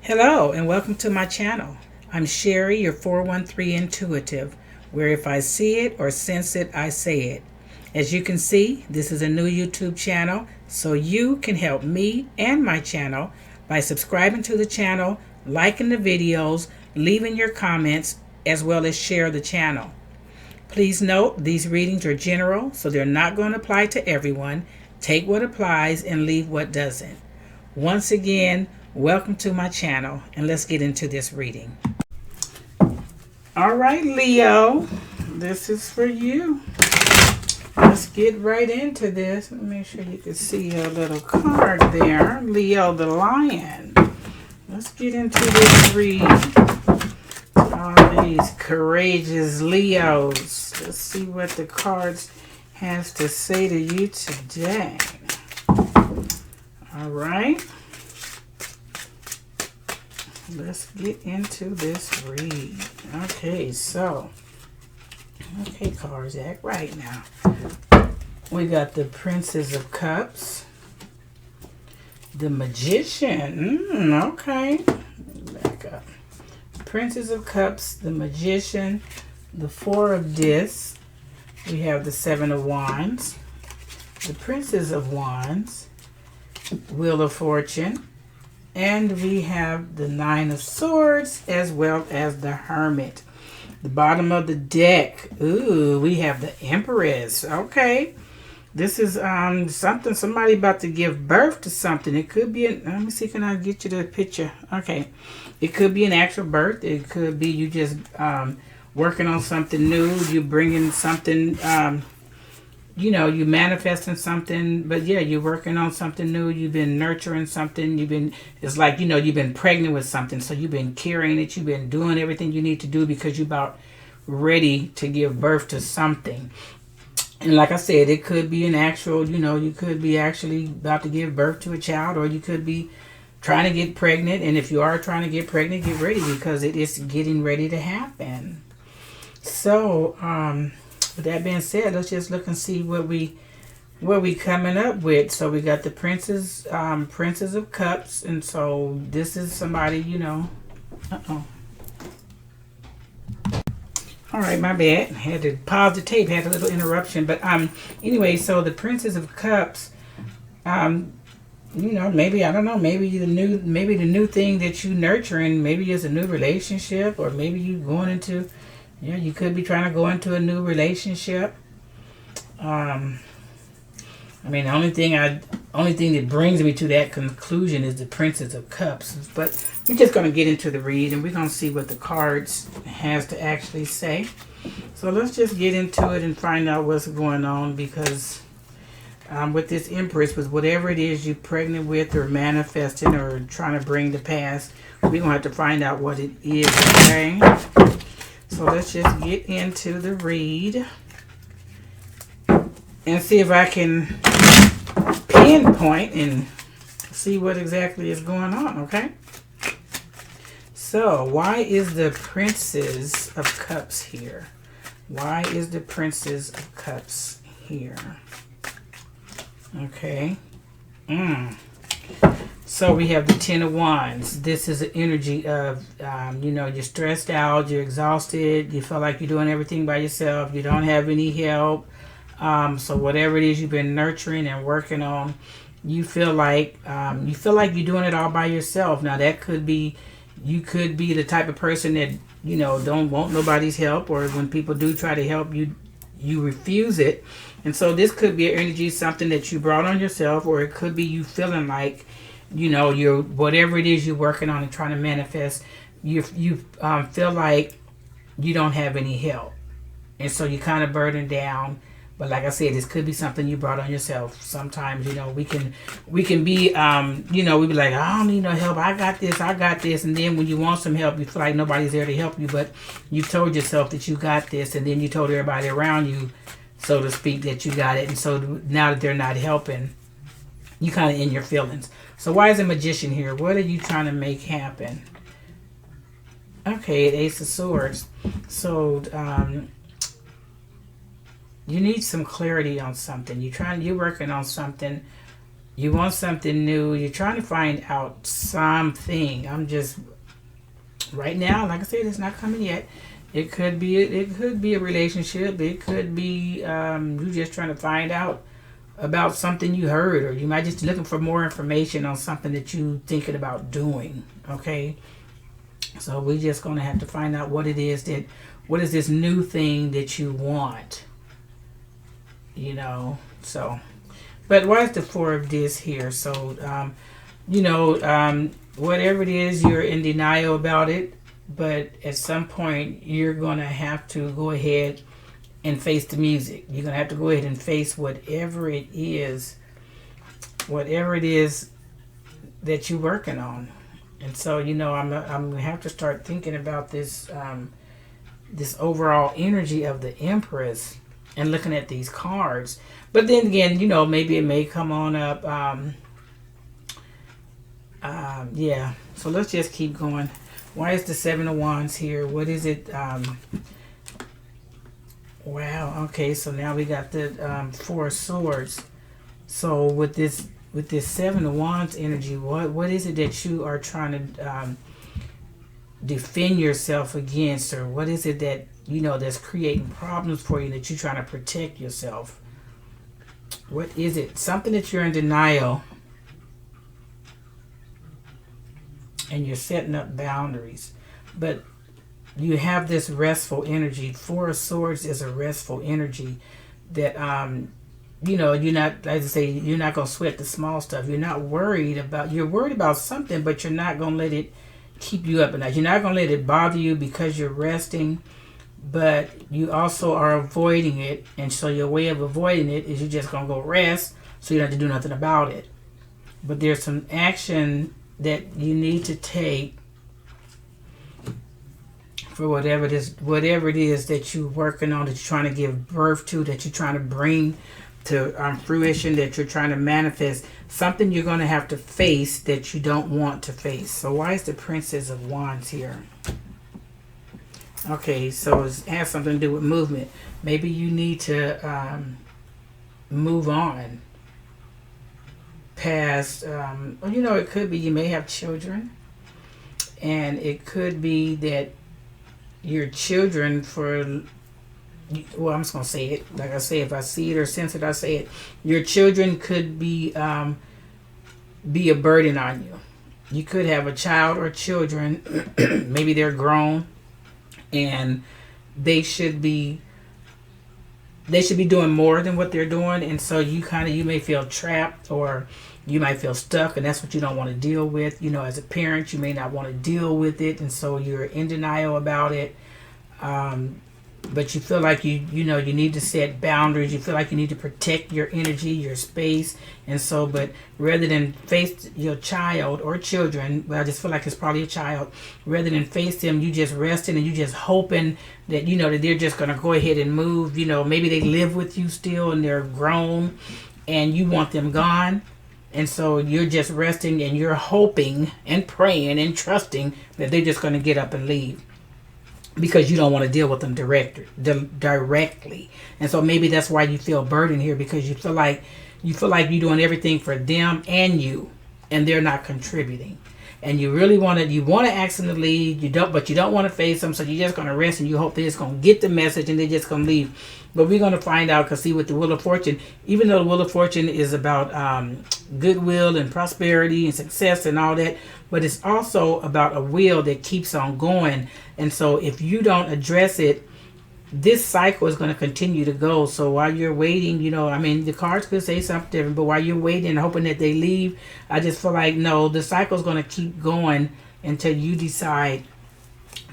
Hello and welcome to my channel. I'm Sherry, your 413 intuitive, where if I see it or sense it, I say it. As you can see, this is a new YouTube channel, so you can help me and my channel by subscribing to the channel, liking the videos, leaving your comments, as well as share the channel. Please note these readings are general, so they're not going to apply to everyone. Take what applies and leave what doesn't. Once again, welcome to my channel, and let's get into this reading. All right, Leo, this is for you. Let's get right into this. Let me make sure you can see a little card there. Leo the Lion. Let's get into this reading. All these courageous Leos. Let's see what the cards has to say to you today. All right. Let's get into this read. Okay, cards, act right now. We got the Princess of Cups, the Magician. Okay, back up. Princess of Cups, the Magician, the Four of Discs. We have the Seven of Wands, the Princess of Wands, Wheel of Fortune, and we have the Nine of Swords as well as the Hermit. The bottom of the deck, we have the Empress. Okay, this is somebody about to give birth to something. It could be let me see, can I get you the picture? Okay, it could be an actual birth. It could be you just working on something new. You bringing something you manifesting something, but yeah, you're working on something new. You've been nurturing something. It's like, you've been pregnant with something. So you've been carrying it. You've been doing everything you need to do because you're about ready to give birth to something. And like I said, it could be an actual, you could be actually about to give birth to a child, or you could be trying to get pregnant. And if you are trying to get pregnant, get ready because it is getting ready to happen. So, with that being said, let's just look and see what we coming up with. So we got the Princess of Cups, and so this is somebody, All right, my bad. Had to pause the tape. Had a little interruption, but anyway. So the Princess of Cups, maybe I don't know. Maybe the new thing that you nurturing. Maybe it's a new relationship, or maybe you going into. Yeah, you could be trying to go into a new relationship. The only thing that brings me to that conclusion is the Princess of Cups. But we're just going to get into the read, and we're going to see what the cards has to actually say. So let's just get into it and find out what's going on, because with this Empress, with whatever it is you're pregnant with or manifesting or trying to bring to pass, we're going to have to find out what it is, okay? So let's just get into the read and see if I can pinpoint and see what exactly is going on, okay? So, why is the Princess of Cups here? Why is the Princess of Cups here? Okay. So we have the Ten of Wands. This is the energy of, you're stressed out, you're exhausted, you feel like you're doing everything by yourself, you don't have any help. So whatever it is you've been nurturing and working on, you feel like you're doing it all by yourself. Now that could be, you could be the type of person that, don't want nobody's help, or when people do try to help you, you refuse it. And so this could be an energy, something that you brought on yourself, or it could be you feeling like, you're whatever it is you're working on and trying to manifest, you feel like you don't have any help, and so you're kind of burdened down. But like I said, this could be something you brought on yourself. Sometimes we can be we be like, I don't need no help, I got this, and then when you want some help, you feel like nobody's there to help you, but you told yourself that you got this, and then you told everybody around you, so to speak, that you got it, and so now that they're not helping, you kind of in your feelings. So why is the Magician here? What are you trying to make happen? Okay, Ace of Swords. So you need some clarity on something. You're working on something. You want something new. You're trying to find out something. I'm just right now, like I said, it's not coming yet. It could be a relationship. It could be you just trying to find out about something you heard, or you might just be looking for more information on something that you thinking about doing. Okay, so we're just gonna have to find out what is this new thing that you want. You know, so. But why is the Four of this here? So, whatever it is, you're in denial about it. But at some point, you're going to have to go ahead and face the music. You're going to have to go ahead and face whatever it is that you're working on. And so, I'm going to have to start thinking about this, this overall energy of the Empress and looking at these cards. But then again, maybe it may come on up. Yeah. So let's just keep going. Why is the Seven of Wands here? What is it? Wow. Okay. So now we got the Four of Swords. So with this Seven of Wands energy, what is it that you are trying to defend yourself against, or what is it that that's creating problems for you, that you're trying to protect yourself? What is it? Something that you're in denial and you're setting up boundaries. But you have this restful energy. Four of Swords is a restful energy that, you're not, as I say, you're not going to sweat the small stuff. You're not worried about, you're worried about something, but you're not going to let it keep you up at night. You're not going to let it bother you because you're resting. But you also are avoiding it, and so your way of avoiding it is you're just going to go rest, so you don't have to do nothing about it. But there's some action that you need to take for whatever it is that you're working on, that you're trying to give birth to, that you're trying to bring to fruition, that you're trying to manifest. Something you're going to have to face that you don't want to face. So why is the Princess of Wands here? Okay, so it has something to do with movement. Maybe you need to move on past, it could be you may have children. And it could be that your children I'm just going to say it. Like I say, if I see it or sense it, I say it. Your children could be a burden on you. You could have a child or children. Maybe they're grown. And they should be doing more than what they're doing, and so you may feel trapped, or you might feel stuck, and that's what you don't want to deal with. As a parent, you may not want to deal with it, and so you're in denial about it. But you feel like you need to set boundaries. You feel like you need to protect your energy, your space. And so, but rather than face your child or children, well, I just feel like it's probably a child, rather than face them, you just resting and you just hoping that, that they're just going to go ahead and move. Maybe they live with you still and they're grown and you want them gone. And so you're just resting and you're hoping and praying and trusting that they're just going to get up and leave, because you don't want to deal with them directly. And so maybe that's why you feel burdened here, because you feel like you're doing everything for them and you, and they're not contributing. And you really want to ask them to leave, but you don't want to face them, so you're just going to rest and you hope they're just going to get the message and they're just going to leave. But we're going to find out, because see, with the Wheel of Fortune, even though the Wheel of Fortune is about goodwill and prosperity and success and all that, but it's also about a wheel that keeps on going. And so if you don't address it, this cycle is going to continue to go. So while you're waiting, the cards could say something different, but while you're waiting and hoping that they leave, I just feel like, no, the cycle is going to keep going until you decide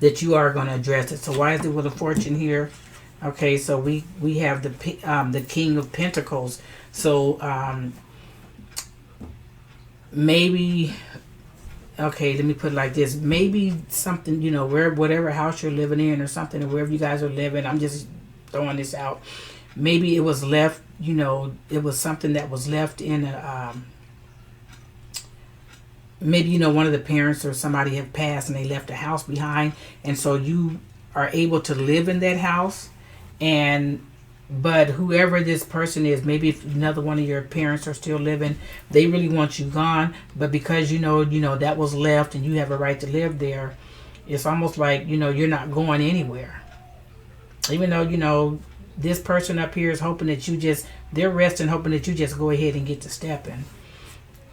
that you are going to address it. So why is the Wheel of Fortune here? Okay, so we have the King of Pentacles. So maybe, okay, let me put it like this. Maybe something, whatever house you're living in or something, or wherever you guys are living, I'm just throwing this out. Maybe it was left, it was something that was left in a, maybe, one of the parents or somebody have passed and they left a house behind. And so you are able to live in that house. And But whoever this person is, maybe if another one of your parents are still living, they really want you gone. But because you know that was left, and you have a right to live there, it's almost like you're not going anywhere. Even though this person up here is hoping that they're resting, hoping that you just go ahead and get to stepping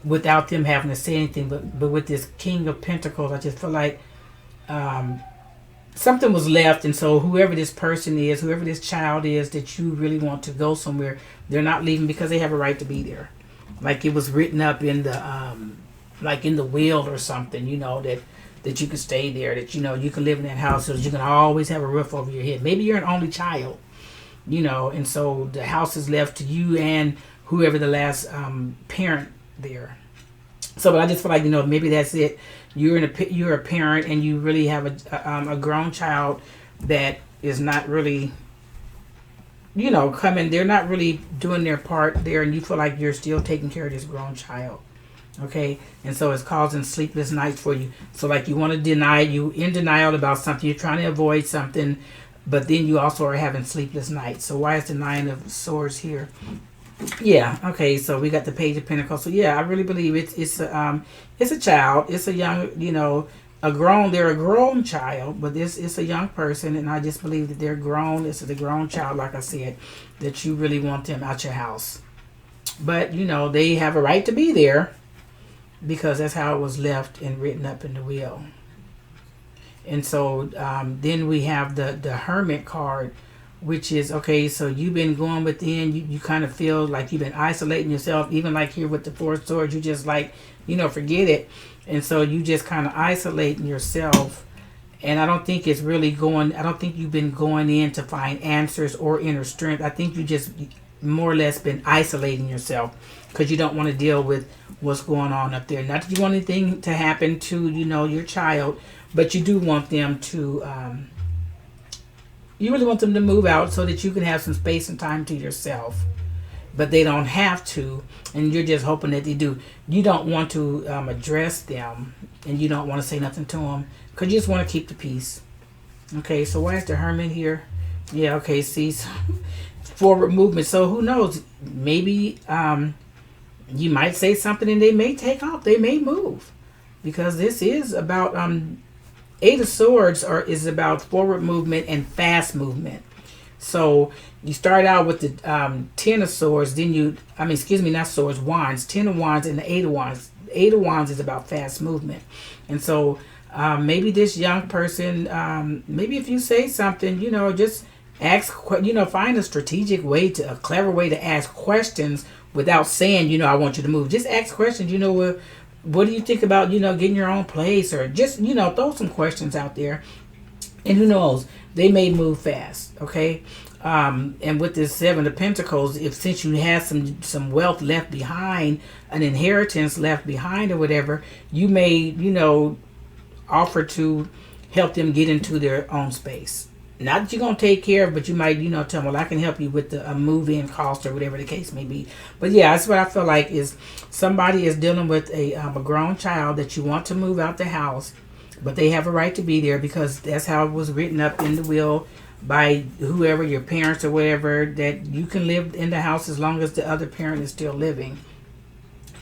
without them having to say anything. But with this King of Pentacles, I just feel like something was left, and so whoever this person is, whoever this child is that you really want to go somewhere, they're not leaving because they have a right to be there. Like it was written up in the like in the will or something, that you can stay there, that you can live in that house, so that you can always have a roof over your head. Maybe you're an only child, and so the house is left to you and whoever the last parent there. So, but I just feel like maybe that's it. You're a parent, and you really have a grown child that is not really coming. They're not really doing their part there, and you feel like you're still taking care of this grown child. Okay, and so it's causing sleepless nights for you. So like you want to you in denial about something, you're trying to avoid something, but then you also are having sleepless nights. So why is the Nine of Swords here? Yeah, okay, so we got the Page of Pentacles. So yeah, I really believe it's a child. It's a young, they're a grown child, but this is a young person, and I just believe that they're grown. This is a grown child, like I said, that you really want them out your house. But they have a right to be there, because that's how it was left and written up in the will. And so then we have the Hermit card, which is, okay, so you've been going within, you kind of feel like you've been isolating yourself, even like here with the Four of Swords, you just like, forget it. And so you just kind of isolating yourself. And I don't think it's really I don't think you've been going in to find answers or inner strength. I think you just more or less been isolating yourself because you don't want to deal with what's going on up there. Not that you want anything to happen to, your child, but you do want them to, you really want them to move out so that you can have some space and time to yourself. But they don't have to, and you're just hoping that they do. You don't want to address them, and you don't want to say nothing to them because you just want to keep the peace. Okay, so why is the Hermit here? Yeah, okay, see, so forward movement. So who knows? Maybe you might say something and they may take off. They may move, because this is about Eight of Swords is about forward movement and fast movement. So you start out with the Ten of Swords, then not swords, wands, Ten of Wands and the Eight of Wands. Eight of Wands is about fast movement. And so maybe this young person, maybe if you say something, just ask, find a strategic way, a clever way to ask questions without saying, I want you to move. Just ask questions, what do you think about, getting your own place, or just, throw some questions out there. And who knows, they may move fast, okay? And with this Seven of Pentacles, since you have some wealth left behind, an inheritance left behind or whatever, you may, offer to help them get into their own space. Not that you're going to take care of, but you might, tell them, well, I can help you with the move-in cost or whatever the case may be. But yeah, that's what I feel like is somebody is dealing with a grown child that you want to move out the house, but they have a right to be there because that's how it was written up in the will by whoever, your parents or whatever, that you can live in the house as long as the other parent is still living.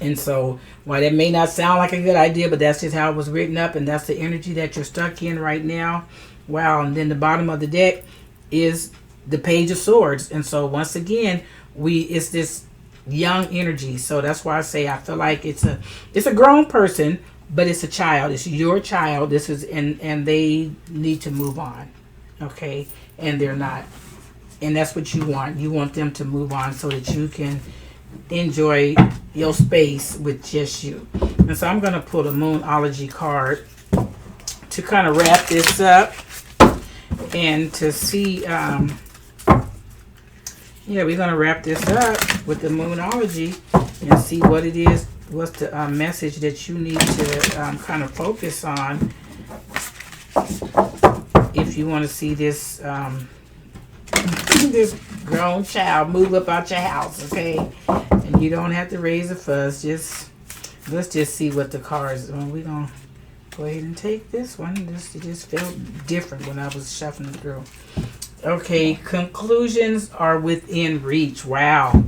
And so, while that may not sound like a good idea, but that's just how it was written up, and that's the energy that you're stuck in right now. Wow. And then the bottom of the deck is the Page of Swords. And so once again, it's this young energy. So that's why I say I feel like it's a grown person, but it's a child. It's your child. This is and they need to move on. Okay? And they're not. And that's what you want. You want them to move on so that you can enjoy your space with just you. And so I'm going to pull the Moonology card to kind of wrap this up. And to see, we're going to wrap this up with the Moonology and see what it is, what's the message that you need to kind of focus on if you want to see this this grown child move up out your house, okay? And you don't have to raise a fuss. Let's just see what the cards are. We're going to go ahead and take this one. It just felt different when I was shuffling through. Okay, conclusions are within reach. Wow.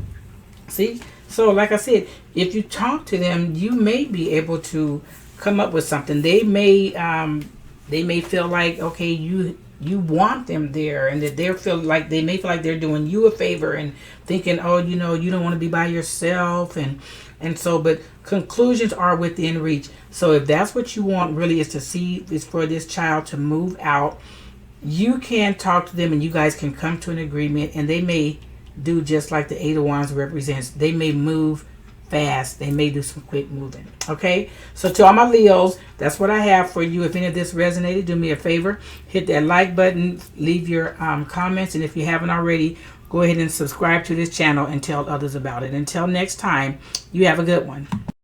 See? So like I said, if you talk to them, you may be able to come up with something. They may feel like, okay, you want them there, and that they may feel like they're doing you a favor and thinking, oh, you don't want to be by yourself, and so, but conclusions are within reach. So if that's what you want really is for this child to move out, you can talk to them and you guys can come to an agreement, and they may do just like the Eight of Wands represents. They may move fast. They may do some quick moving. Okay, so to all my Leos, that's what I have for you. If any of this resonated, do me a favor, hit that like button, leave your comments, and if you haven't already, go ahead and subscribe to this channel and tell others about it. Until next time, you have a good one.